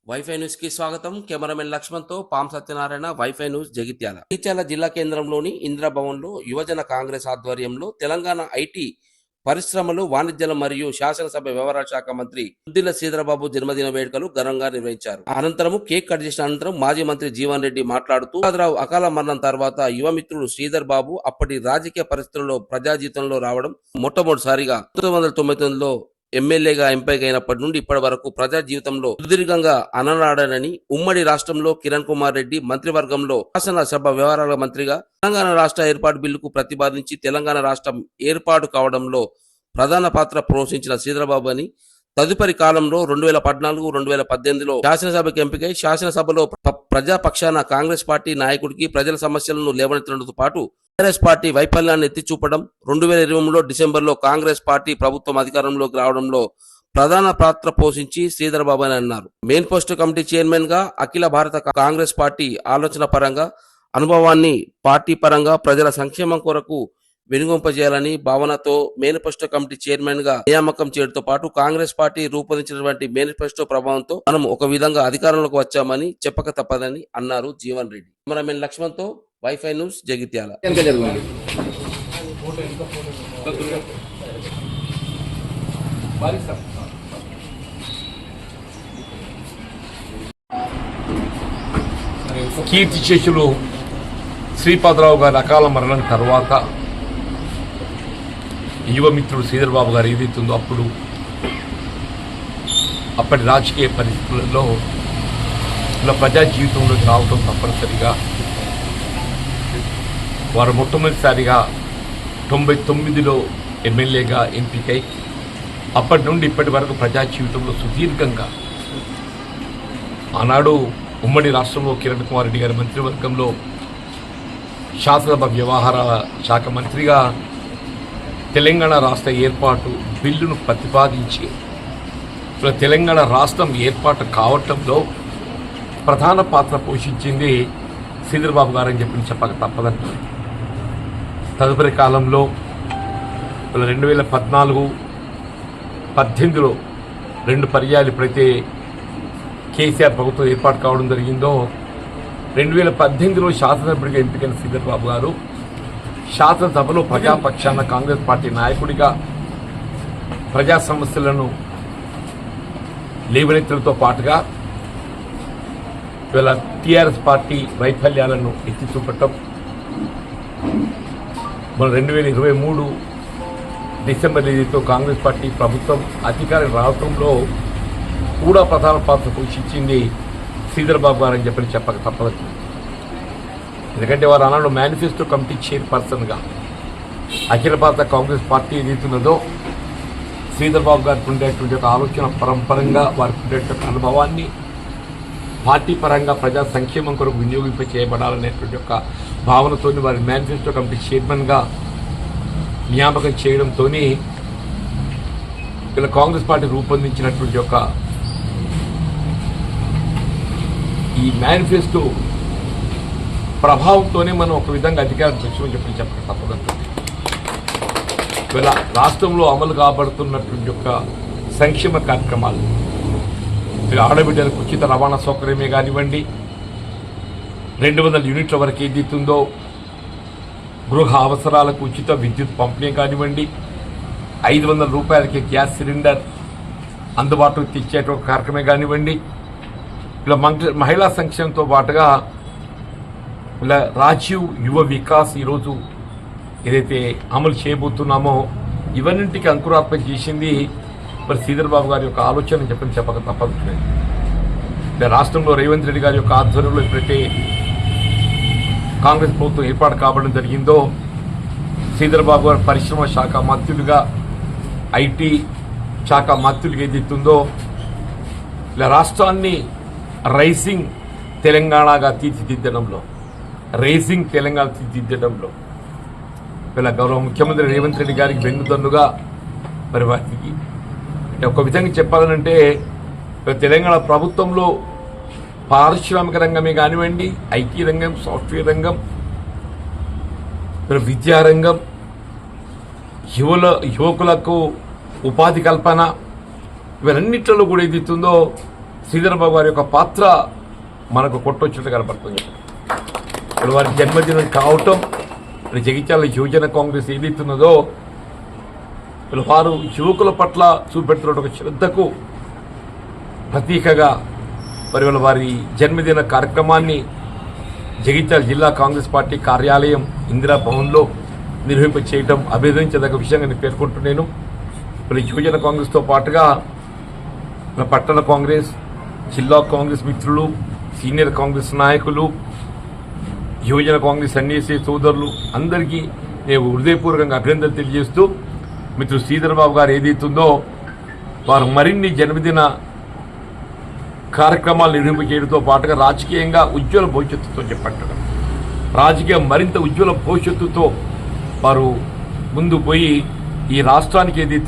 Wifi news కి స్వాగతం. Cameraman Laxman తో పాం సత్యనారాయణ. Wifi news Jagtial. జగిత్యాల జిల్లా కేంద్రంలోని ఇందిరాభవన్ లో యువజన కాంగ్రెస్ ఆధ్వర్యంలో తెలంగాణ ఐటీ పరిశ్రమలు, వాణిజ్యాల మరియు శాసనసభ వ్యవహారాల శాఖ మంత్రి దుద్దిల్ల శ్రీధరబాబు జన్మదిన వేడుకలు ఘనంగా నిర్వహించారు. అనంతరం కేక్ కట్ చేసిన అనంతరం మాజీ మంత్రి జీవన్ రెడ్డి మాట్లాడుతూ రావు అకాల మరణం తర్వాత యువ మిత్రుడు శ్రీధర్ బాబు అప్పటి రాజకీయ పరిస్థితుల్లో ప్రజా జీవితంలో రావడం మొట్టమొదటిసారిగా 1999లో ఎమ్మెల్యేగా ఎంపికైనప్పటి నుండి ఇప్పటి వరకు ప్రజా జీవితంలో సుదీర్ఘంగా అననాడనని, ఉమ్మడి రాష్ట్రంలో కిరణ్ కుమార్ రెడ్డి మంత్రివర్గంలో శాసనసభ వ్యవహారాల మంత్రిగా తెలంగాణ రాష్ట్ర ఏర్పాటు బిల్లుకు ప్రతిపాదించి తెలంగాణ రాష్ట్రం ఏర్పాటు కావడంలో ప్రధాన పాత్ర పోషించిన శ్రీధరబాబు అని, తదుపరి కాలంలో 2014-2018లో శాసనసభకు ఎంపికై శాసనసభలో ప్రజాపక్షాన కాంగ్రెస్ పార్టీ నాయకుడికి ప్రజల సమస్యలను లేవనెత్తడంతో పాటు కాంగ్రెస్ పార్టీ వైఫల్యాన్ని ఎత్తి చూపడం, 2023 డిసెంబర్లో కాంగ్రెస్ పార్టీ ప్రభుత్వం అధికారంలోకి రావడంలో ప్రధాన పాత్ర పోషించి శ్రీధరబాబు అని అన్నారు. మేనిఫెస్టో కమిటీ చైర్మన్ గా అఖిల భారత కాంగ్రెస్ పార్టీ ఆలోచన పరంగా, అనుభవాన్ని పార్టీ పరంగా ప్రజల సంక్షేమం కొరకు వినియోగింపజేయాలని భావనతో మేనిఫెస్టో కమిటీ చైర్మన్ గా నియామకం చేయడంతో పాటు కాంగ్రెస్ పార్టీ రూపొందించినటువంటి మేనిఫెస్టో ప్రభావంతో మనం ఒక విధంగా అధికారంలోకి వచ్చామని చెప్పక తప్పదని అన్నారు జీవన్ రెడ్డి. కెమెరామెన్ లక్ష్మణ్ తో వైఫై న్యూస్ జగిత్యాల. కీర్తి శేషులు శ్రీపాదరావు గారి అకాల మరణం తర్వాత యువమిత్రుడు శ్రీధరబాబు గారు ఏదైతుందో అప్పటి రాజకీయ పరిస్థితులలో ఇలా ప్రజా జీవితంలోకి రావడం తప్పనిసరిగా వారు మొట్టమొదటిసారిగా 99లో ఎమ్మెల్యేగా ఎంపికై అప్పటి నుండి ఇప్పటి వరకు ప్రజా జీవితంలో సుదీర్ఘంగా ఆనాడు ఉమ్మడి రాష్ట్రంలో కిరణ్ కుమార్ రెడ్డి గారి మంత్రివర్గంలో శాసనసభ వ్యవహారాల శాఖ మంత్రిగా తెలంగాణ రాష్ట్ర ఏర్పాటు బిల్లును ప్రతిపాదించి తెలంగాణ రాష్ట్రం ఏర్పాటు కావటంలో ప్రధాన పాత్ర పోషించింది శ్రీధరబాబు గారు అని చెప్పక తప్పదంటారు. తదుపరి కాలంలో 2014-18లో 2 పర్యాలు ఎప్పుడైతే కేసీఆర్ ప్రభుత్వం ఏర్పాటు కావడం జరిగిందో 2018లో శాసనసభ్యుడిగా ఎంపికైన శ్రీధరబాబు గారు శాసనసభలో ప్రజాపక్షాన కాంగ్రెస్ పార్టీ నాయకుడిగా ప్రజా సమస్యలను లేవనెత్తడంతో పాటుగా ఇవాళ టీఆర్ఎస్ పార్టీ వైఫల్యాలను ఎత్తి చూపటం, మన 2023 డిసెంబర్ తేదీతో కాంగ్రెస్ పార్టీ ప్రభుత్వం అధికారం రావడంలో కూడా ప్రధాన పాత్ర పోషించింది శ్రీధరబాబు గారు అని చెప్పక తప్పదు. ఎందుకంటే వారు ఆనాడు మేనిఫెస్టో కమిటీ చైర్పర్సన్గా అఖిల భారత కాంగ్రెస్ పార్టీ ఏదైతున్నదో శ్రీధరబాబు గారికి ఉండేటువంటి ఒక ఆలోచన పరంపరంగా వారికి ఉండేటువంటి అనుభవాన్ని పార్టీ పరంగా ప్రజా సంక్షేమం కొరకు వినియోగింప చేయబడాలనేటువంటి ఒక భావనతో వారి మేనిఫెస్టో కమిటీ చైర్మన్గా నియామకం చేయడంతో ఇలా కాంగ్రెస్ పార్టీ రూపొందించినటువంటి ఒక ఈ మేనిఫెస్టో ప్రభావంతోనే మనం ఒక విధంగా అధికారం తెచ్చుకొని చెప్పక తప్పదంటుంది. ఇలా రాష్ట్రంలో అమలు కాబడుతున్నటువంటి యొక్క సంక్షేమ కార్యక్రమాలు, ఆడబిడ్డలకు ఉచిత రవాణా సౌకర్యమే కానివ్వండి, 200 యూనిట్ల వరకు ఏదైతుందో గృహ అవసరాలకు ఉచిత విద్యుత్ పంపిణీ కానివ్వండి, 500 రూపాయలకి గ్యాస్ సిలిండర్ అందుబాటులోకి తెచ్చేటువంటి కార్యక్రమే కానివ్వండి, ఇలా మహిళా సంక్షేమంతో పాటుగా ఇలా రాజీవ్ యువ వికాస్ ఈరోజు ఏదైతే అమలు చేయబోతున్నామో ఇవన్నింటికి అంకురార్పణ చేసింది మరి శ్రీధరబాబు గారి యొక్క ఆలోచన చెప్పక తప్పదు. రాష్ట్రంలో రేవంత్ రెడ్డి గారి యొక్క ఆధ్వర్యంలో ఎప్పుడైతే కాంగ్రెస్ ప్రభుత్వం ఏర్పాటు కావడం జరిగిందో శ్రీధరబాబు గారు పరిశ్రమ శాఖ మంత్రులుగా, ఐటీ శాఖ మంత్రులుగా ఏదైతుందో ఇలా రాష్ట్రాన్ని రైజింగ్ తెలంగాణగా తీర్చిదిద్దడంలో ఇలా గౌరవ ముఖ్యమంత్రి రేవంత్ రెడ్డి గారికి వెన్నుదన్నుగా మరి వారికి ఒక విధంగా చెప్పాలనంటే తెలంగాణ ప్రభుత్వంలో పారిశ్రామిక రంగమే కానివ్వండి, ఐటీ రంగం, సాఫ్ట్వేర్ రంగం, విద్యారంగం, యువకులకు ఉపాధి కల్పన, ఇవన్నిట్లలో కూడా ఏదైతుందో శ్రీధరబాబు గారి యొక్క పాత్ర మనకు కొట్టొచ్చినట్టు కనపడుతుంది. ఇప్పుడు వారి జన్మదినం కావటం, ఇప్పుడు జగిత్యాల యువజన కాంగ్రెస్ ఏదైతున్నదో ఇప్పుడు వారు యువకుల పట్ల చూపెడుతున్న ఒక శ్రద్ధకు ప్రతీకగా మరి వారి జన్మదిన కార్యక్రమాన్ని జగిత్యాల జిల్లా కాంగ్రెస్ పార్టీ కార్యాలయం ఇందిరా భవన్లో నిర్వహింపచేయడం అభినందించదగ్గ విషయంగా నేను పేర్కొంటున్నాను. మరి యువజన కాంగ్రెస్తో పాటుగా మన పట్టణ కాంగ్రెస్, జిల్లా కాంగ్రెస్ మిత్రులు, సీనియర్ కాంగ్రెస్ నాయకులు, యువజన కాంగ్రెస్ ఎన్ఏసీ సోదరులు అందరికీ నేను హృదయపూర్వకంగా అభినందనలు తెలియజేస్తూ, మిత్రుడు శ్రీధరబాబు గారు ఏదైతుందో వారు మరిన్ని జన్మదిన కార్యక్రమాలు నిర్వహింపచేయడంతో పాటుగా రాజకీయంగా ఉజ్వల భవిష్యత్తుతో చెప్పట్టడం, రాజకీయం మరింత ఉజ్వల భవిష్యత్తుతో వారు ముందు పోయి ఈ రాష్ట్రానికి ఏదైతే